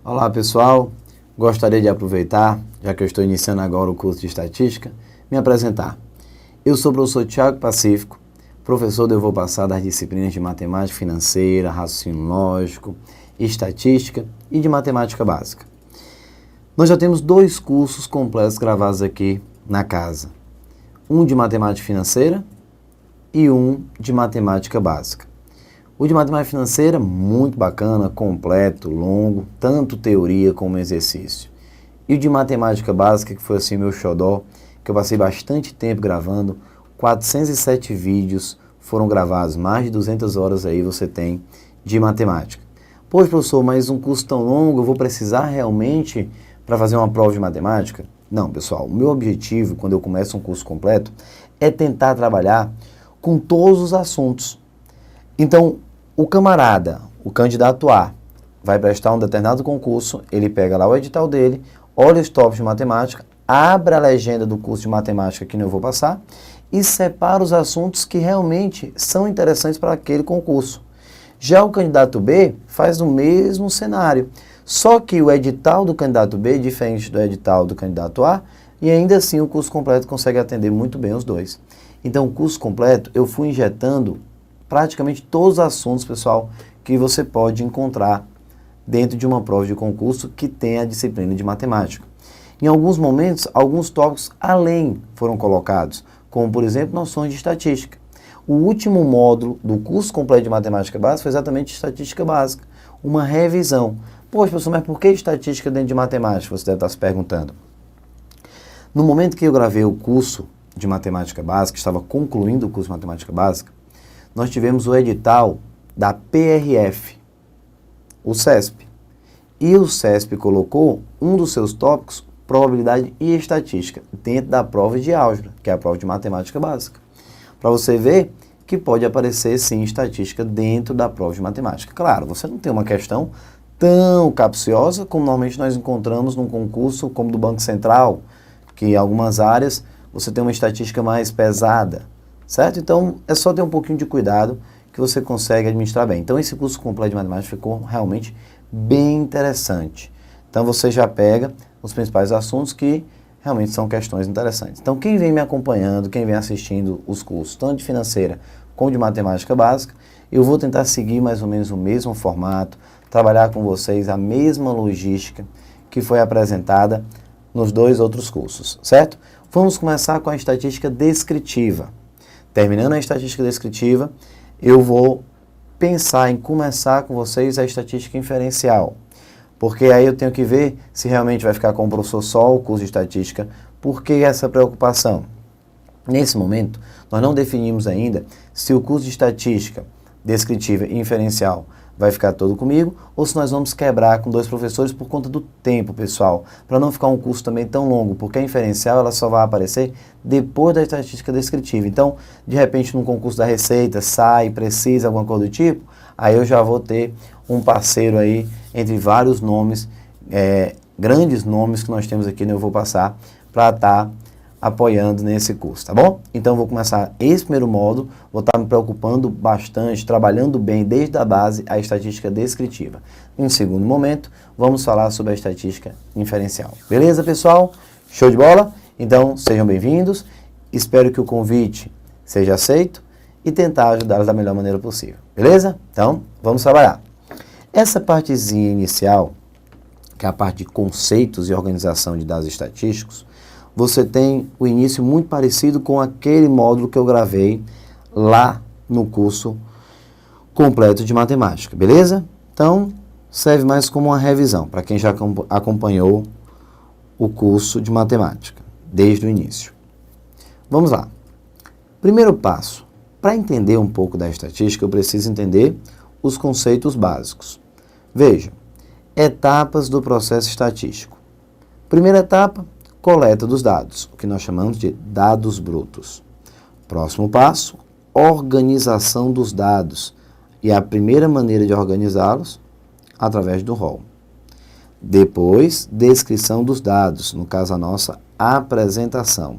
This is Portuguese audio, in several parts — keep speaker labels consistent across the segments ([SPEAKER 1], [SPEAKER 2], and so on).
[SPEAKER 1] Olá pessoal, gostaria de aproveitar, já que eu estou iniciando agora o curso de Estatística, me apresentar. Eu sou o professor Thiago Pacífico, professor Eu Vou Passar das disciplinas de Matemática Financeira, Raciocínio Lógico, Estatística e de Matemática Básica. Nós já temos 2 cursos completos gravados aqui na casa. Um de Matemática Financeira e um de Matemática Básica. O de Matemática Financeira, muito bacana, completo, longo, tanto teoria como exercício. E o de Matemática Básica, que foi assim meu xodó, que eu passei bastante tempo gravando, 407 vídeos foram gravados, mais de 200 horas aí você tem de matemática. Poxa, professor, mas um curso tão longo, eu vou precisar realmente para fazer uma prova de matemática? Não, pessoal, o meu objetivo, quando eu começo um curso completo, é tentar trabalhar com todos os assuntos. Então, o camarada, o candidato A, vai prestar um determinado concurso, ele pega lá o edital dele, olha os tópicos de matemática, abre a legenda do curso de matemática que eu vou passar e separa os assuntos que realmente são interessantes para aquele concurso. Já o candidato B faz o mesmo cenário, só que o edital do candidato B é diferente do edital do candidato A e ainda assim o curso completo consegue atender muito bem os dois. Então, o curso completo eu fui injetando praticamente todos os assuntos, pessoal, que você pode encontrar dentro de uma prova de concurso que tem a disciplina de matemática. Em alguns momentos, alguns tópicos além foram colocados, como, por exemplo, noções de estatística. O último módulo do curso completo de matemática básica foi exatamente estatística básica, uma revisão. Poxa, professor, mas por que estatística dentro de matemática? Você deve estar se perguntando. No momento que eu gravei o curso de matemática básica, estava concluindo o curso de matemática básica, nós tivemos o edital da PRF, o CESP. E o CESP colocou um dos seus tópicos, probabilidade e estatística, dentro da prova de álgebra, que é a prova de matemática básica. Para você ver que pode aparecer, sim, estatística dentro da prova de matemática. Claro, você não tem uma questão tão capciosa como normalmente nós encontramos num concurso como do Banco Central, que em algumas áreas você tem uma estatística mais pesada, certo? Então, é só ter um pouquinho de cuidado que você consegue administrar bem. Então, esse curso completo de matemática ficou realmente bem interessante. Então, você já pega os principais assuntos que realmente são questões interessantes. Então, quem vem me acompanhando, quem vem assistindo os cursos, tanto de financeira como de matemática básica, eu vou tentar seguir mais ou menos o mesmo formato, trabalhar com vocês a mesma logística que foi apresentada nos 2 outros cursos, certo? Vamos começar com a estatística descritiva. Terminando a estatística descritiva, eu vou pensar em começar com vocês a estatística inferencial. Porque aí eu tenho que ver se realmente vai ficar com o professor só o curso de estatística. Por que essa preocupação? Nesse momento, nós não definimos ainda se o curso de estatística descritiva e inferencial vai ficar todo comigo, ou se nós vamos quebrar com 2 professores por conta do tempo, pessoal, para não ficar um curso também tão longo, porque a inferencial ela só vai aparecer depois da estatística descritiva. Então, de repente, num concurso da Receita, sai, precisa, alguma coisa do tipo, aí eu já vou ter um parceiro aí, entre vários nomes, grandes nomes que nós temos aqui, Eu Vou Passar, para estar apoiando nesse curso, tá bom? Então, eu vou começar esse primeiro módulo, vou estar me preocupando bastante, trabalhando bem desde a base a estatística descritiva. Em segundo momento, vamos falar sobre a estatística inferencial. Beleza, pessoal? Show de bola? Então, sejam bem-vindos, espero que o convite seja aceito e tentar ajudá-los da melhor maneira possível. Beleza? Então, vamos trabalhar. Essa partezinha inicial, que é a parte de conceitos e organização de dados estatísticos, você tem o início muito parecido com aquele módulo que eu gravei lá no curso completo de matemática, beleza? Então, serve mais como uma revisão, para quem já acompanhou o curso de matemática, desde o início. Vamos lá. Primeiro passo, para entender um pouco da estatística, eu preciso entender os conceitos básicos. Veja, etapas do processo estatístico. Primeira etapa, coleta dos dados, o que nós chamamos de dados brutos. Próximo passo, organização dos dados. E a primeira maneira de organizá-los, através do rol. Depois, descrição dos dados, no caso a nossa apresentação.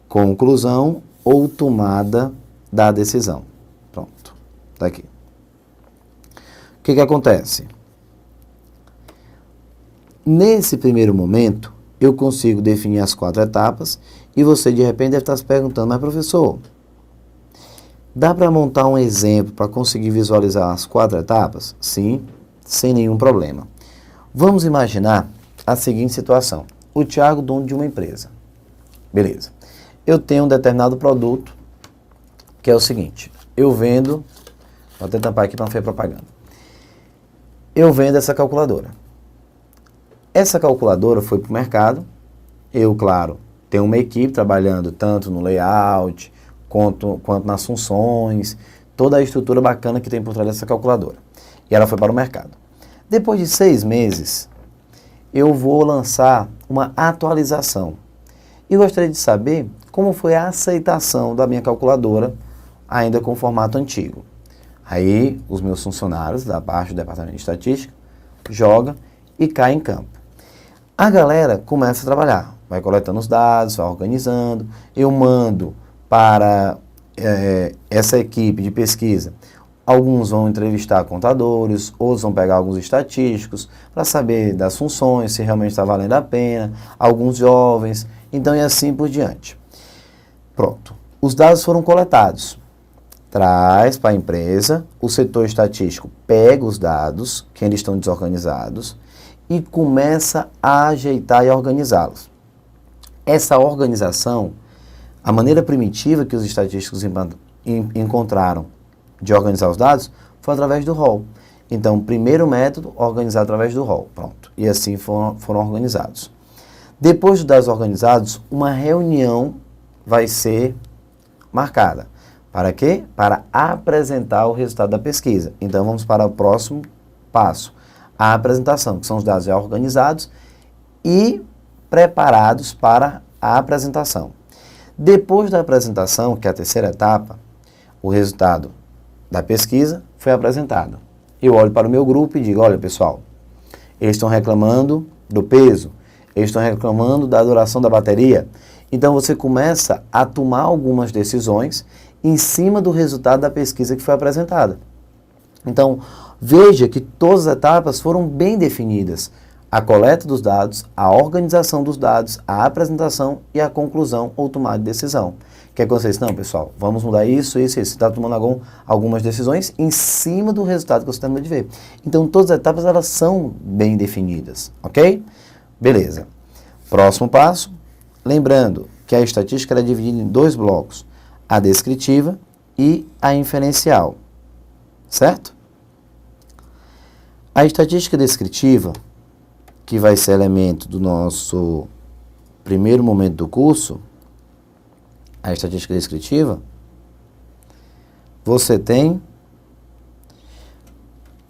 [SPEAKER 1] Conclusão ou tomada da decisão. Pronto, está aqui. O que acontece? Nesse primeiro momento, eu consigo definir as 4 etapas e você, de repente, deve estar se perguntando, mas professor, dá para montar um exemplo para conseguir visualizar as 4 etapas? Sim, sem nenhum problema. Vamos imaginar a seguinte situação. O Thiago, dono de uma empresa. Beleza. Eu tenho um determinado produto, que é o seguinte. Eu vendo... Vou até tampar aqui para não fazer propaganda. Eu vendo essa calculadora. Essa calculadora foi para o mercado. Eu, claro, tenho uma equipe trabalhando tanto no layout, quanto nas funções, toda a estrutura bacana que tem por trás dessa calculadora. E ela foi para o mercado. Depois de 6 meses, eu vou lançar uma atualização. E gostaria de saber como foi a aceitação da minha calculadora, ainda com o formato antigo. Aí, os meus funcionários, da parte do departamento de estatística, jogam e caem em campo. A galera começa a trabalhar, vai coletando os dados, vai organizando. Eu mando para essa equipe de pesquisa. Alguns vão entrevistar contadores, outros vão pegar alguns estatísticos para saber das funções, se realmente está valendo a pena, alguns jovens, então e assim por diante. Pronto, os dados foram coletados. Traz para a empresa, o setor estatístico pega os dados, que eles estão desorganizados, e começa a ajeitar e organizá-los. Essa organização, a maneira primitiva que os estatísticos encontraram de organizar os dados foi através do rol. Então, o primeiro método, organizar através do rol. Pronto. E assim foram organizados. Depois dos dados organizados, uma reunião vai ser marcada. Para quê? Para apresentar o resultado da pesquisa. Então, vamos para o próximo passo. A apresentação, que são os dados já organizados e preparados para a apresentação. Depois da apresentação, que é a terceira etapa, o resultado da pesquisa foi apresentado. Eu olho para o meu grupo e digo, olha pessoal, eles estão reclamando do peso, eles estão reclamando da duração da bateria. Então você começa a tomar algumas decisões em cima do resultado da pesquisa que foi apresentada. Então, veja que todas as etapas foram bem definidas. A coleta dos dados, a organização dos dados, a apresentação e a conclusão ou tomada de decisão. Que é que vocês, não pessoal, vamos mudar isso. Você está tomando algumas decisões em cima do resultado que você terminou de ver. Então, todas as etapas elas são bem definidas, ok? Beleza. Próximo passo, lembrando que a estatística era dividida em 2 blocos, a descritiva e a inferencial, certo? A estatística descritiva, que vai ser elemento do nosso primeiro momento do curso, a estatística descritiva, você tem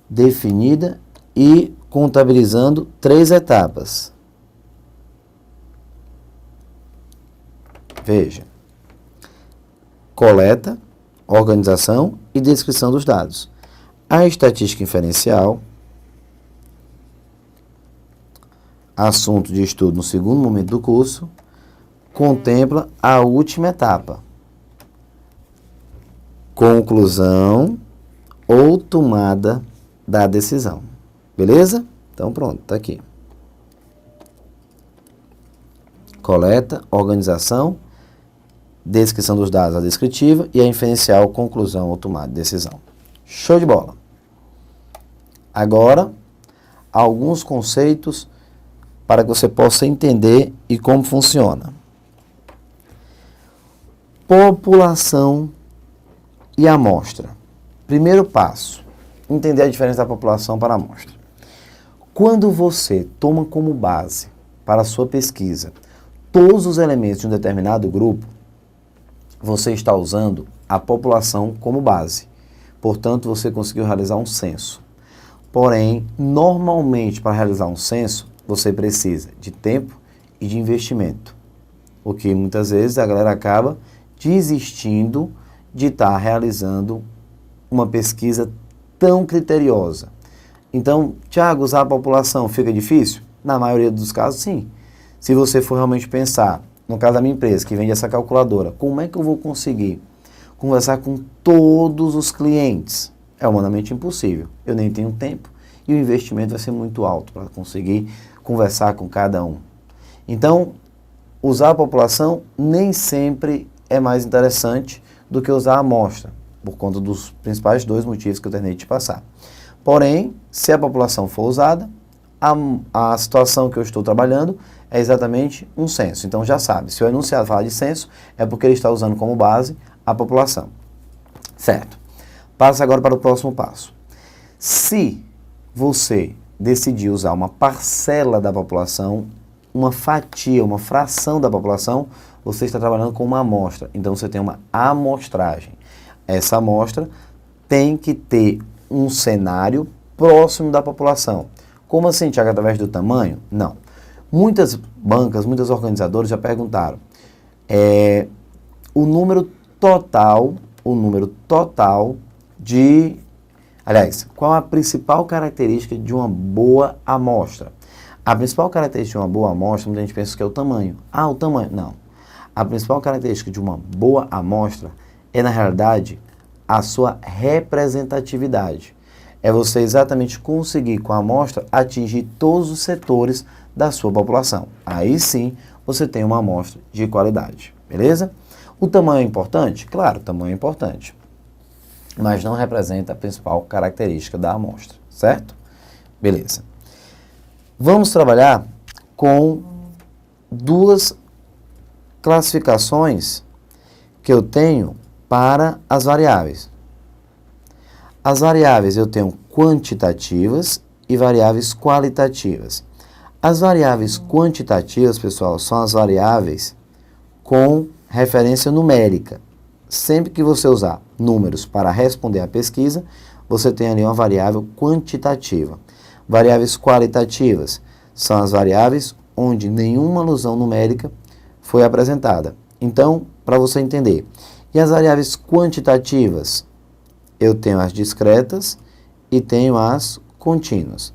[SPEAKER 1] definida e contabilizando 3 etapas. Veja, coleta, organização e descrição dos dados. A estatística inferencial, assunto de estudo no segundo momento do curso, contempla a última etapa, conclusão ou tomada da decisão. Beleza? Então pronto, está aqui. Coleta, organização, descrição dos dados, a descritiva, e a inferencial, conclusão ou tomada de decisão. Show de bola! Agora, alguns conceitos para que você possa entender e como funciona. População e amostra. Primeiro passo, entender a diferença da população para a amostra. Quando você toma como base para a sua pesquisa todos os elementos de um determinado grupo, você está usando a população como base. Portanto, você conseguiu realizar um censo. Porém, normalmente, para realizar um censo, você precisa de tempo e de investimento. O que muitas vezes a galera acaba desistindo de estar realizando uma pesquisa tão criteriosa. Então, Thiago, usar a população fica difícil? Na maioria dos casos, sim. Se você for realmente pensar, no caso da minha empresa, que vende essa calculadora, como é que eu vou conseguir conversar com todos os clientes? É humanamente impossível. Eu nem tenho tempo e o investimento vai ser muito alto para conseguir conversar com cada um. Então, usar a população nem sempre é mais interessante do que usar a amostra, por conta dos principais dois motivos que eu terminei de te passar. Porém, se a população for usada, a situação que eu estou trabalhando é exatamente um censo. Então já sabe, se o enunciado fala de censo, é porque ele está usando como base a população. Certo. Passa agora para o próximo passo. Se você decidir usar uma parcela da população, uma fatia, uma fração da população, você está trabalhando com uma amostra. Então você tem uma amostragem. Essa amostra tem que ter um cenário próximo da população. Como assim, Tiago, através do tamanho? Não. Muitas bancas, muitos organizadores já perguntaram o número total de... Aliás, qual a principal característica de uma boa amostra? A principal característica de uma boa amostra, muita gente pensa que é o tamanho. Ah, o tamanho. Não. A principal característica de uma boa amostra é, na realidade, a sua representatividade. É você exatamente conseguir, com a amostra, atingir todos os setores da sua população. Aí sim, você tem uma amostra de qualidade. Beleza? O tamanho é importante? Claro, o tamanho é importante. Mas não representa a principal característica da amostra. Certo? Beleza. Vamos trabalhar com duas classificações que eu tenho para as variáveis. As variáveis eu tenho quantitativas e variáveis qualitativas. As variáveis quantitativas, pessoal, são as variáveis com referência numérica. Sempre que você usar números para responder à pesquisa, você tem ali uma variável quantitativa. Variáveis qualitativas são as variáveis onde nenhuma alusão numérica foi apresentada. Então, para você entender. E as variáveis quantitativas? Eu tenho as discretas e tenho as contínuas.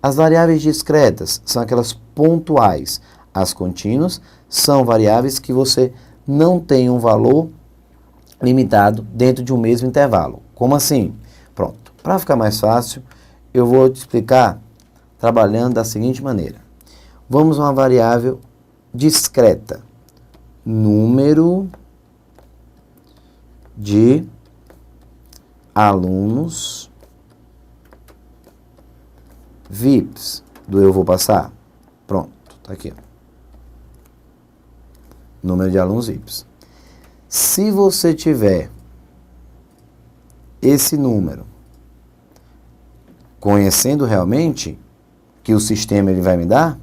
[SPEAKER 1] As variáveis discretas são aquelas pontuais. As contínuas são variáveis que você não tem um valor limitado dentro de um mesmo intervalo. Como assim? Pronto. Para ficar mais fácil, eu vou te explicar trabalhando da seguinte maneira. Vamos a uma variável discreta. Número de alunos VIPs do Eu Vou Passar. Pronto, tá aqui. Ó. Número de alunos VIPs. Se você tiver esse número, conhecendo realmente que o sistema ele vai me dar,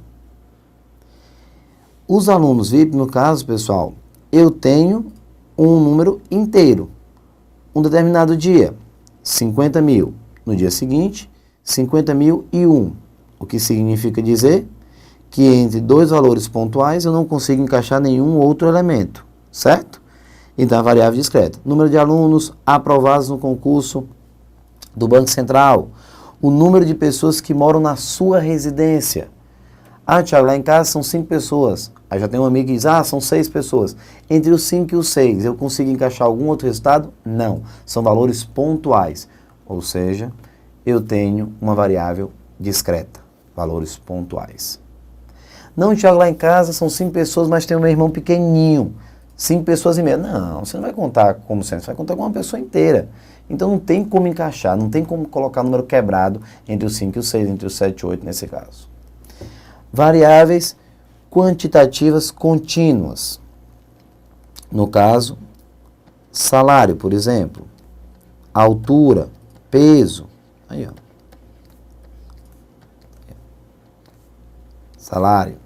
[SPEAKER 1] os alunos VIP, no caso, pessoal, eu tenho um número inteiro. Um determinado dia, 50 mil. No dia seguinte, 50.001. O que significa dizer que entre dois valores pontuais eu não consigo encaixar nenhum outro elemento, certo? Então, a variável discreta. Número de alunos aprovados no concurso do Banco Central. O número de pessoas que moram na sua residência. Ah, Tiago, lá em casa são 5 pessoas. Aí já tem um amigo que diz, são 6 pessoas. Entre os 5 e os 6, eu consigo encaixar algum outro resultado? Não. São valores pontuais. Ou seja, eu tenho uma variável discreta. Valores pontuais. Não, Tiago, lá em casa são 5 pessoas, mas tem o meu irmão pequenininho. 5 pessoas e meia. Não, você não vai contar como sendo, você vai contar com uma pessoa inteira. Então não tem como encaixar, não tem como colocar número quebrado entre os 5 e os 6, entre os 7 e 8 nesse caso. Variáveis quantitativas contínuas. No caso, salário, por exemplo, altura, peso. Aí, ó. Salário.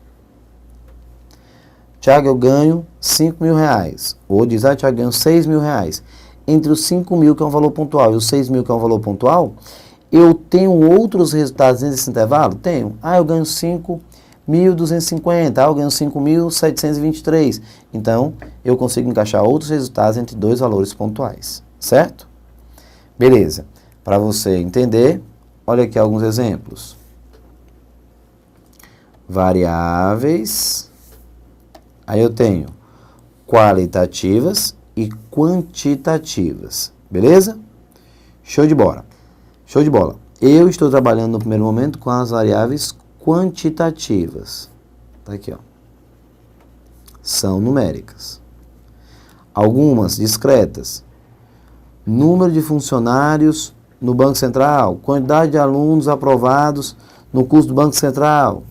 [SPEAKER 1] Tiago, eu ganho 5 mil reais. Ou diz, Tiago, eu ganho 6 mil reais. Entre os 5 mil, que é um valor pontual, e os 6 mil, que é um valor pontual, eu tenho outros resultados nesse intervalo? Tenho. Eu ganho 5.250, eu ganho 5.723. Então, eu consigo encaixar outros resultados entre dois valores pontuais, certo? Beleza. Para você entender, olha aqui alguns exemplos. Variáveis. Aí eu tenho qualitativas e quantitativas. Beleza? Show de bola. Show de bola. Eu estou trabalhando no primeiro momento com as variáveis quantitativas. Tá aqui, ó. São numéricas. Algumas discretas. Número de funcionários no Banco Central, quantidade de alunos aprovados no curso do Banco Central,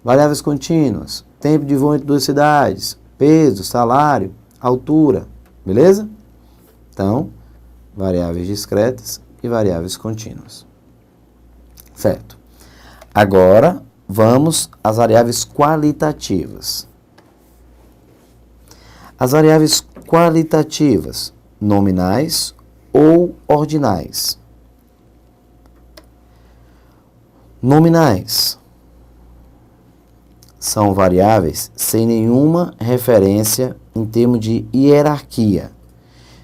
[SPEAKER 1] variáveis contínuas, tempo de voo entre duas cidades, peso, salário, altura, beleza? Então, variáveis discretas e variáveis contínuas. Certo. Agora, vamos às variáveis qualitativas. As variáveis qualitativas, nominais ou ordinais. Nominais são variáveis sem nenhuma referência em termos de hierarquia.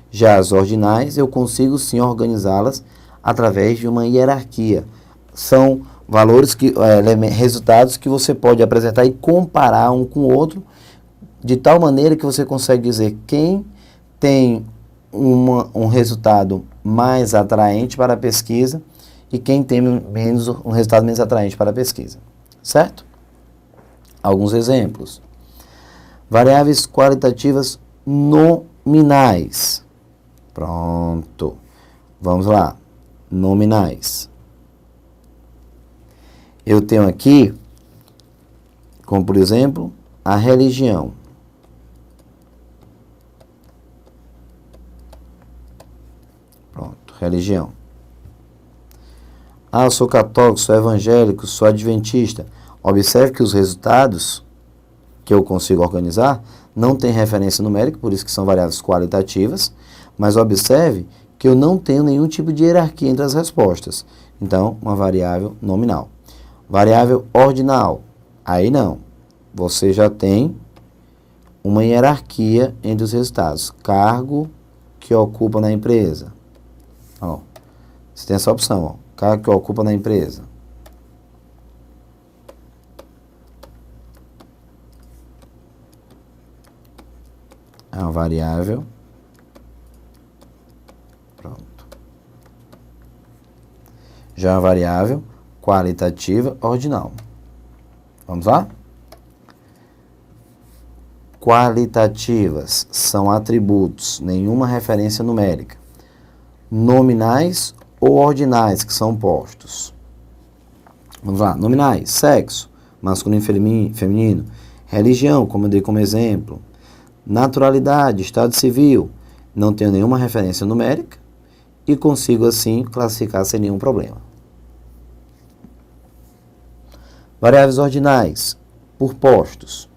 [SPEAKER 1] Já as ordinais, eu consigo sim organizá-las através de uma hierarquia. São valores resultados que você pode apresentar e comparar um com o outro, de tal maneira que você consegue dizer quem tem um resultado mais atraente para a pesquisa e quem tem um resultado menos atraente para a pesquisa. Certo? Alguns exemplos. Variáveis qualitativas nominais. Pronto. Vamos lá. Nominais. Eu tenho aqui, como por exemplo, a religião. Pronto, religião. Ah, eu sou católico, sou evangélico, sou adventista. Observe que os resultados que eu consigo organizar não tem referência numérica, por isso que são variáveis qualitativas, mas observe que eu não tenho nenhum tipo de hierarquia entre as respostas. Então, uma variável nominal. Variável ordinal. Aí não. Você já tem uma hierarquia entre os resultados. Cargo que ocupa na empresa. Ó, você tem essa opção, ó, cargo que ocupa na empresa. É uma variável. Pronto. Já é uma variável qualitativa ordinal. Vamos lá? Qualitativas são atributos, nenhuma referência numérica. Nominais ou ordinais, que são postos. Vamos lá. Nominais, sexo, masculino e feminino. Religião, como eu dei como exemplo. Naturalidade, estado civil. Não tenho nenhuma referência numérica e consigo, assim, classificar sem nenhum problema. Variáveis ordinais, por postos.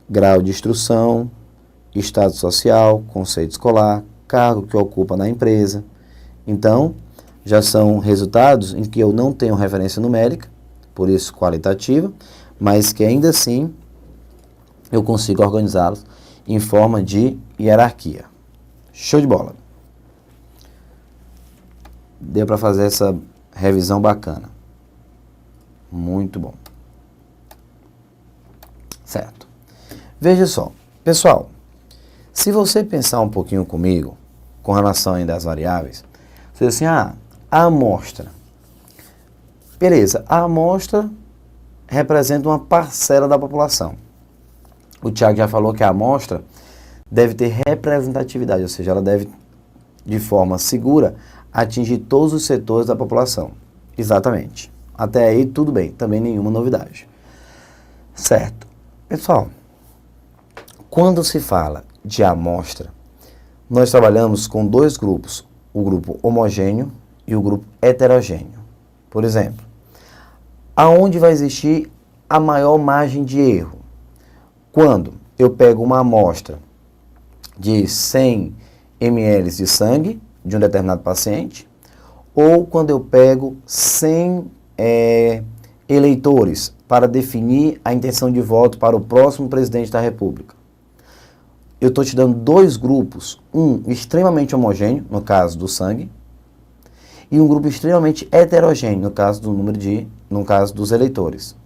[SPEAKER 1] Grau de instrução, estado social, conceito escolar, cargo que ocupa na empresa. Então, já são resultados em que eu não tenho referência numérica, por isso qualitativa, mas que ainda assim eu consigo organizá-los em forma de hierarquia. Show de bola! Deu para fazer essa revisão bacana. Muito bom. Certo. Veja só, pessoal, se você pensar um pouquinho comigo com relação ainda às variáveis, você diz assim, a amostra. Beleza, a amostra representa uma parcela da população. O Tiago já falou que a amostra deve ter representatividade, ou seja, ela deve, de forma segura, atingir todos os setores da população. Exatamente. Até aí, tudo bem, também nenhuma novidade. Certo. Pessoal, quando se fala de amostra, nós trabalhamos com dois grupos, o grupo homogêneo e o grupo heterogêneo. Por exemplo, aonde vai existir a maior margem de erro? Quando eu pego uma amostra de 100 ml de sangue de um determinado paciente, ou quando eu pego 100 eleitores para definir a intenção de voto para o próximo presidente da República. Eu estou te dando dois grupos, um extremamente homogêneo, no caso do sangue, e um grupo extremamente heterogêneo, no caso dos eleitores.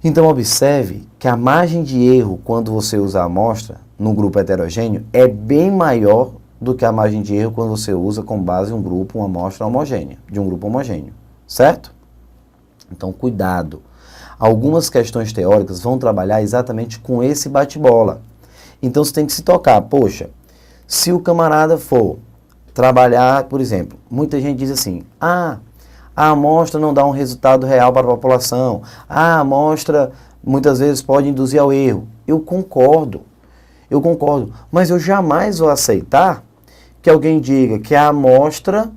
[SPEAKER 1] Então, observe que a margem de erro, quando você usa a amostra no grupo heterogêneo, é bem maior do que a margem de erro quando você usa com base em uma amostra homogênea, de um grupo homogêneo, certo? Então, cuidado. Algumas questões teóricas vão trabalhar exatamente com esse bate-bola. Então você tem que se tocar, poxa, se o camarada for trabalhar, por exemplo, muita gente diz assim, a amostra não dá um resultado real para a população, a amostra muitas vezes pode induzir ao erro. Eu concordo, mas eu jamais vou aceitar que alguém diga que a amostra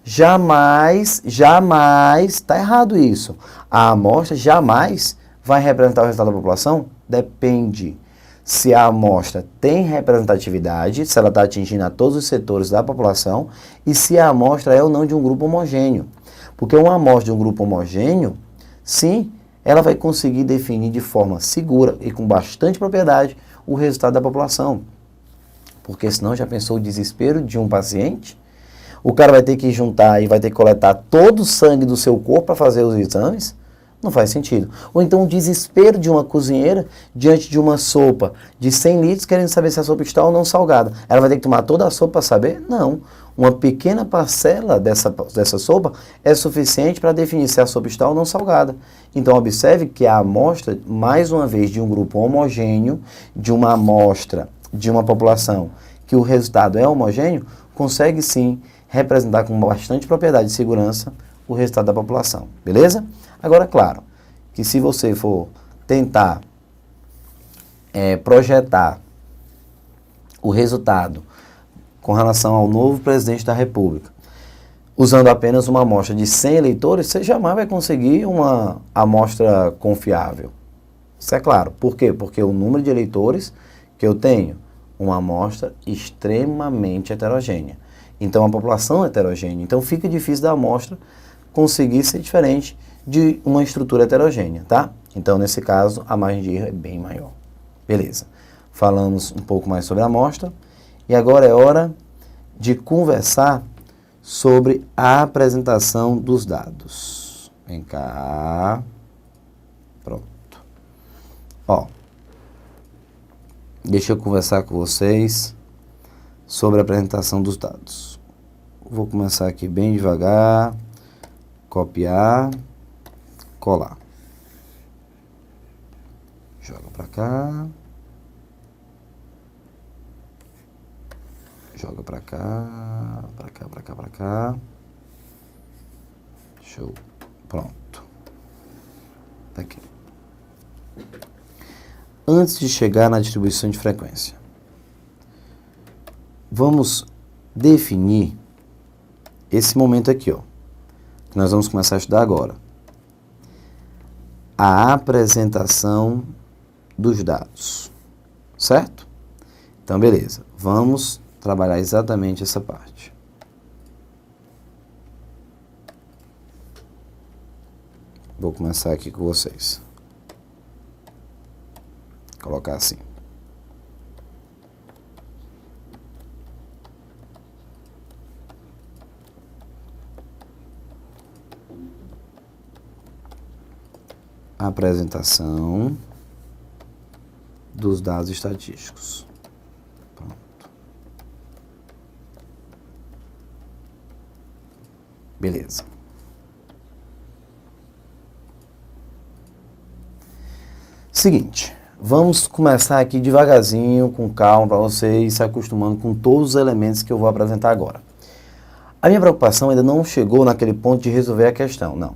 [SPEAKER 1] jamais, está errado isso. A amostra jamais vai representar o resultado da população? Depende. Se a amostra tem representatividade, se ela está atingindo a todos os setores da população, e se a amostra é ou não de um grupo homogêneo. Porque uma amostra de um grupo homogêneo, sim, ela vai conseguir definir de forma segura e com bastante propriedade o resultado da população. Porque senão já pensou o desespero de um paciente? O cara vai ter que juntar e vai ter que coletar todo o sangue do seu corpo para fazer os exames? Não faz sentido. Ou então o desespero de uma cozinheira diante de uma sopa de 100 litros querendo saber se a sopa está ou não salgada. Ela vai ter que tomar toda a sopa para saber? Não. Uma pequena parcela dessa sopa é suficiente para definir se a sopa está ou não salgada. Então observe que a amostra, mais uma vez, de um grupo homogêneo, de uma amostra de uma população que o resultado é homogêneo, consegue sim representar com bastante propriedade e segurança o resultado da população. Beleza? Agora, claro, que se você for tentar projetar o resultado com relação ao novo presidente da República, usando apenas uma amostra de 100 eleitores, você jamais vai conseguir uma amostra confiável. Isso é claro. Por quê? Porque o número de eleitores que eu tenho, uma amostra extremamente heterogênea. Então, a população é heterogênea. Então, fica difícil da amostra conseguir ser diferente de uma estrutura heterogênea, tá? Então, nesse caso, a margem de erro é bem maior. Beleza. Falamos um pouco mais sobre a amostra. E agora é hora de conversar sobre a apresentação dos dados. Vem cá. Pronto. Ó. Deixa eu conversar com vocês sobre a apresentação dos dados. Vou começar aqui bem devagar. Copiar. Colar. Joga para cá. Joga para cá, para cá, para cá, para cá. Show. Pronto. Tá aqui. Antes de chegar na distribuição de frequência, vamos definir esse momento aqui, ó, que nós vamos começar a estudar agora. A apresentação dos dados, certo? Então, beleza. Vamos trabalhar exatamente essa parte. Vou começar aqui com vocês. Colocar assim. Apresentação dos dados estatísticos. Pronto. Beleza. Seguinte, vamos começar aqui devagarzinho, com calma, para vocês se acostumando com todos os elementos que eu vou apresentar agora. A minha preocupação ainda não chegou naquele ponto de resolver a questão, não.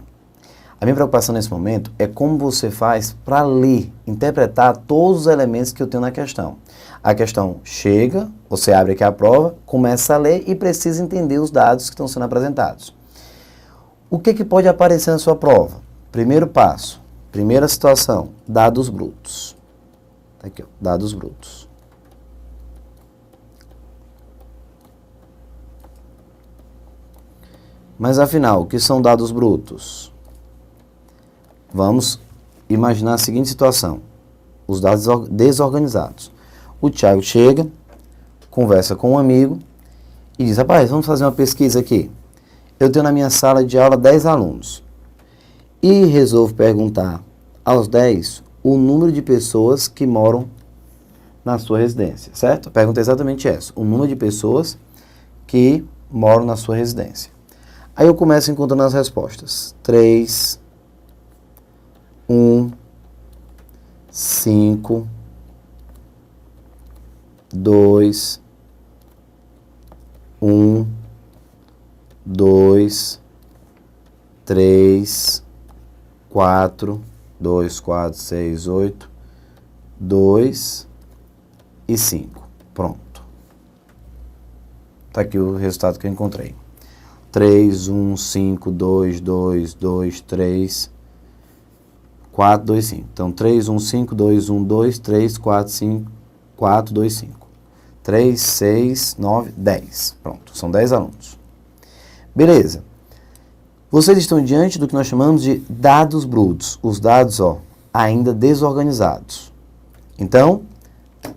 [SPEAKER 1] A minha preocupação nesse momento é como você faz para ler, interpretar todos os elementos que eu tenho na questão. A questão chega, você abre aqui a prova, começa a ler e precisa entender os dados que estão sendo apresentados. O que pode aparecer na sua prova? Primeiro passo, primeira situação, dados brutos. Tá aqui, ó, dados brutos. Mas afinal, o que são dados brutos? Vamos imaginar a seguinte situação. Os dados desorganizados. O Thiago chega, conversa com um amigo e diz, rapaz, vamos fazer uma pesquisa aqui. Eu tenho na minha sala de aula 10 alunos. E resolvo perguntar aos 10 o número de pessoas que moram na sua residência, certo? A pergunta é exatamente essa. O número de pessoas que moram na sua residência. Aí eu começo encontrando as respostas. 3, 1, 5, 2, 1, 2, 3, 4, 2, 4, 6, 8, 2 e 5. Pronto. Está aqui o resultado que eu encontrei. 3, 1, 5, 2, 2, 2, 3, 4, 2, 5. Então, 3, 1, 5, 2, 1, 2, 3, 4, 5, 4, 2, 5. 3, 6, 9, 10. Pronto, são 10 alunos. Beleza. Vocês estão diante do que nós chamamos de dados brutos. Os dados, ainda desorganizados. Então,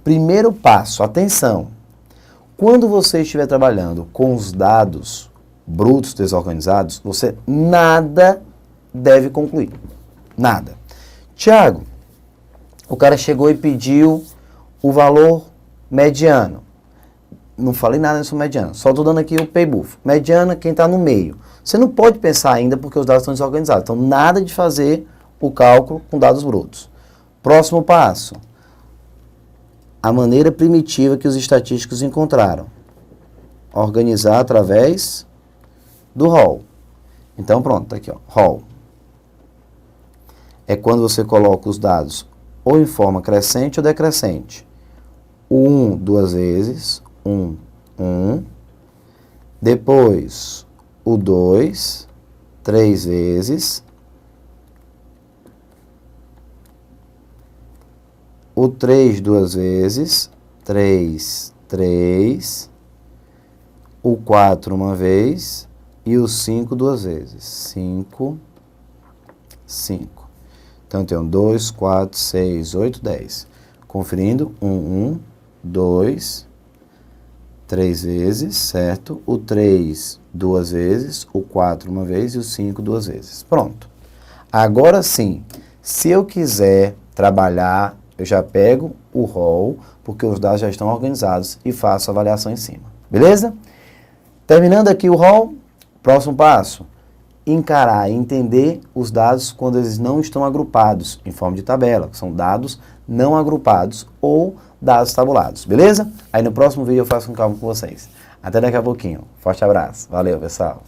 [SPEAKER 1] primeiro passo, atenção. Quando você estiver trabalhando com os dados brutos desorganizados, você nada deve concluir. Nada. Tiago, o cara chegou e pediu o valor mediano. Não falei nada sobre mediano, só estou dando aqui o pay-buff. Mediana, quem está no meio. Você não pode pensar ainda porque os dados estão desorganizados. Então, nada de fazer o cálculo com dados brutos. Próximo passo. A maneira primitiva que os estatísticos encontraram. Organizar através do rol. Então, pronto, tá aqui, rol. É quando você coloca os dados ou em forma crescente ou decrescente. O 1 duas vezes, 1, 1. Depois, o 2, 3 vezes. O 3 duas vezes, 3, 3. O 4 uma vez e o 5 duas vezes, 5, 5. Então, eu tenho 2, 4, 6, 8, 10. Conferindo, 1, 2, 3 vezes, certo? O 3 duas vezes, o 4 uma vez e o 5 duas vezes. Pronto. Agora sim, se eu quiser trabalhar, eu já pego o rol, porque os dados já estão organizados e faço a avaliação em cima. Beleza? Terminando aqui o rol, próximo passo. Encarar e entender os dados quando eles não estão agrupados em forma de tabela, que são dados não agrupados ou dados tabulados, beleza? Aí no próximo vídeo eu faço um cálculo com vocês. Até daqui a pouquinho. Forte abraço. Valeu, pessoal.